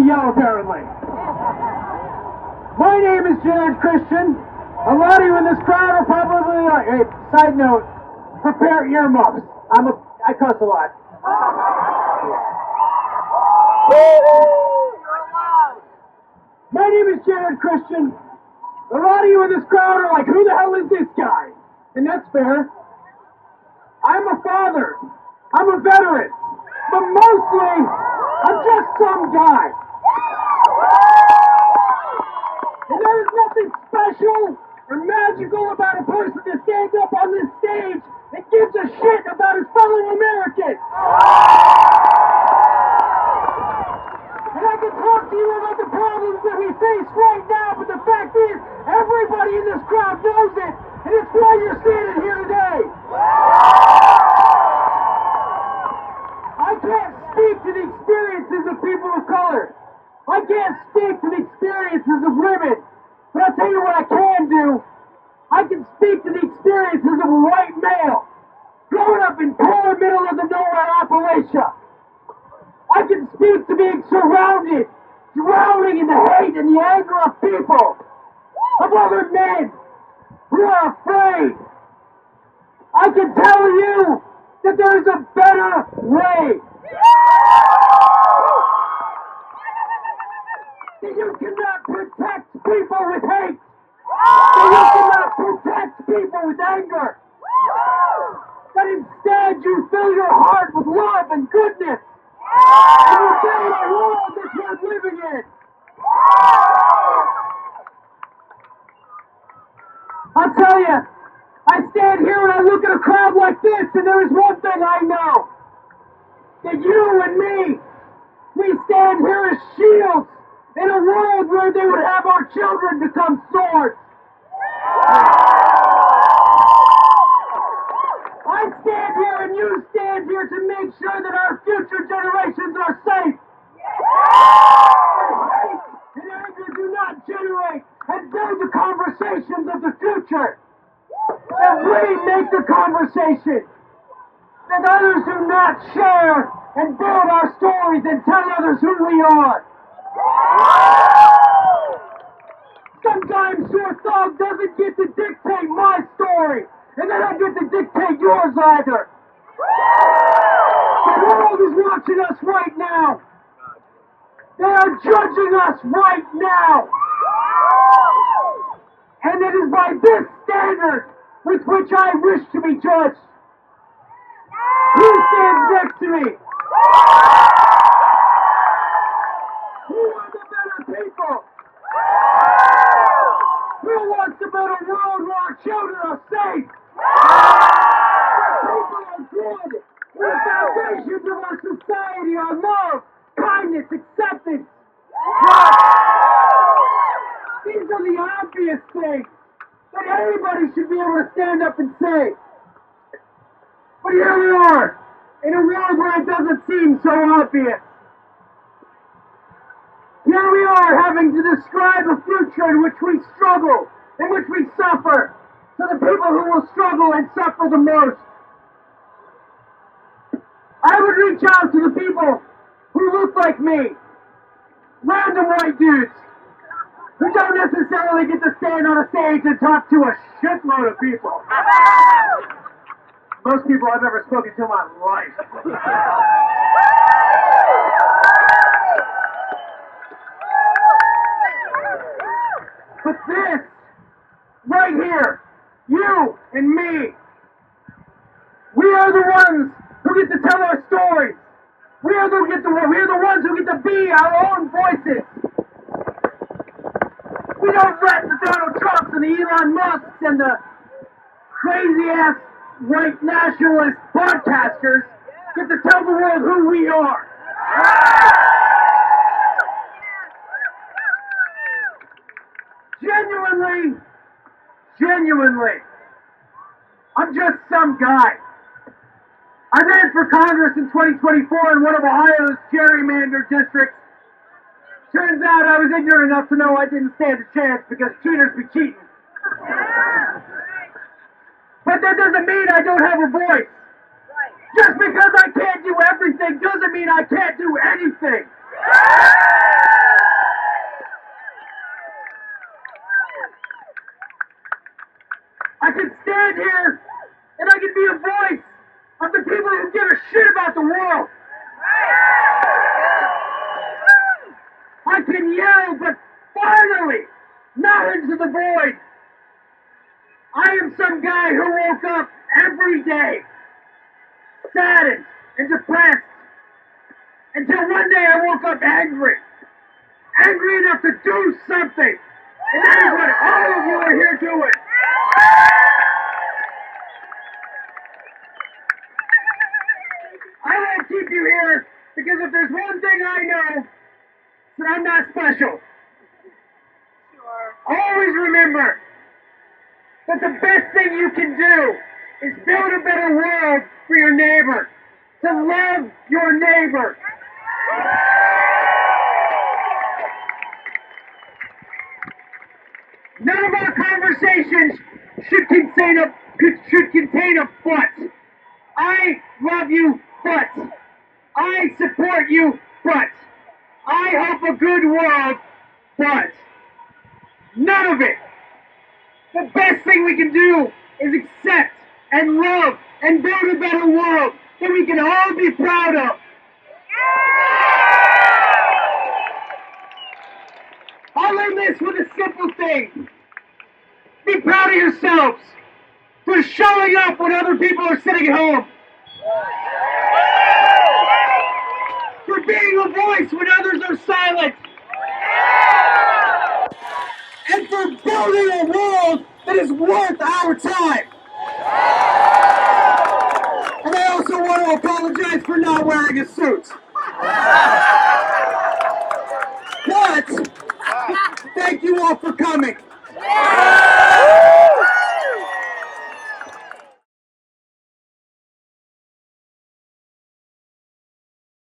yell, apparently. My name is Jerrad Christian. A lot of you in this crowd are probably like, hey, side note, prepare earmuffs. I cuss a lot. My name is Jerrad Christian. A lot of you in this crowd are like, who the hell is this guy? And that's fair. I'm a father. I'm a veteran. But mostly, I'm just some guy. And there is nothing special or magical about a person that stands up on this stage and gives a shit about his fellow Americans. And I can talk to you about the problems that we face right now, but the fact is, everybody in this crowd knows it, and it's why you're standing here today. I can't speak to the experiences of people of color. I can't speak to the experiences of women. But I'll tell you what I can do. I can speak to the experiences of a white male growing up in poor middle of the nowhere Appalachia. I can speak to being surrounded, drowning in the hate and the anger of people, of other men who are afraid. I can tell you that there is a better way. That you cannot protect people with hate. That you cannot protect people with anger. That instead you fill your heart with love and goodness. And you build a world that's worth living in. I'll tell you, I stand here and I look at a crowd like this, and there is one thing I know. That you and me, we stand here as shields in a world where they would have our children become swords. I stand here and you stand here to make sure that our future generations are safe. And hate and anger do not generate and build the conversations of the future. That we make the conversation. That others do not share and build our stories and tell others who we are. Sometimes your thug doesn't get to dictate my story, and they don't get to dictate yours either. The world is watching us right now. They are judging us right now. And it is by this standard with which I wish to be judged. Who stands next to me? Who are the better people? Who wants to build a world where our children are safe? Where people are good? Where the foundations of our society are love, kindness, acceptance, trust. These are the obvious things that everybody should be able to stand up and say. But here we are, in a world where it doesn't seem so obvious. Here we are having to describe a future in which we struggle, in which we suffer, to the people who will struggle and suffer the most. I would reach out to the people who look like me, random white dudes, who don't necessarily get to stand on a stage and talk to a shitload of people. Most people I've ever spoken to in my life. But this, right here, you and me, we are the ones who get to tell our stories. We are the ones who get to be our own voices. We don't let the Donald Trumps and the Elon Musks and the crazy-ass white nationalist podcasters get to tell the world who we are. Genuinely, I'm just some guy. I ran for Congress in 2024 in one of Ohio's gerrymandered districts. Turns out I was ignorant enough to know I didn't stand a chance because cheaters be cheating. But that doesn't mean I don't have a voice. Just because I can't do everything doesn't mean I can't do anything. I can stand here and I can be a voice of the people who give a shit about the world. I can yell, but finally, not into the void. I am some guy who woke up every day saddened and depressed until one day I woke up angry. Angry enough to do something. And that is what all of you are here doing. I won't keep you here because if there's one thing I know, it's that I'm not special. Always remember that the best thing you can do is build a better world for your neighbor, to love your neighbor. None of our conversations should contain a but. I love you, but. I support you, but. I hope a good world, but. None of it. The best thing we can do is accept and love and build a better world that we can all be proud of. I'll end this with a simple thing. Be proud of yourselves for showing up when other people are sitting at home. For being a voice when others are silent. And for building a world that is worth our time. And I also want to apologize for not wearing a suit. But, thank you all for coming.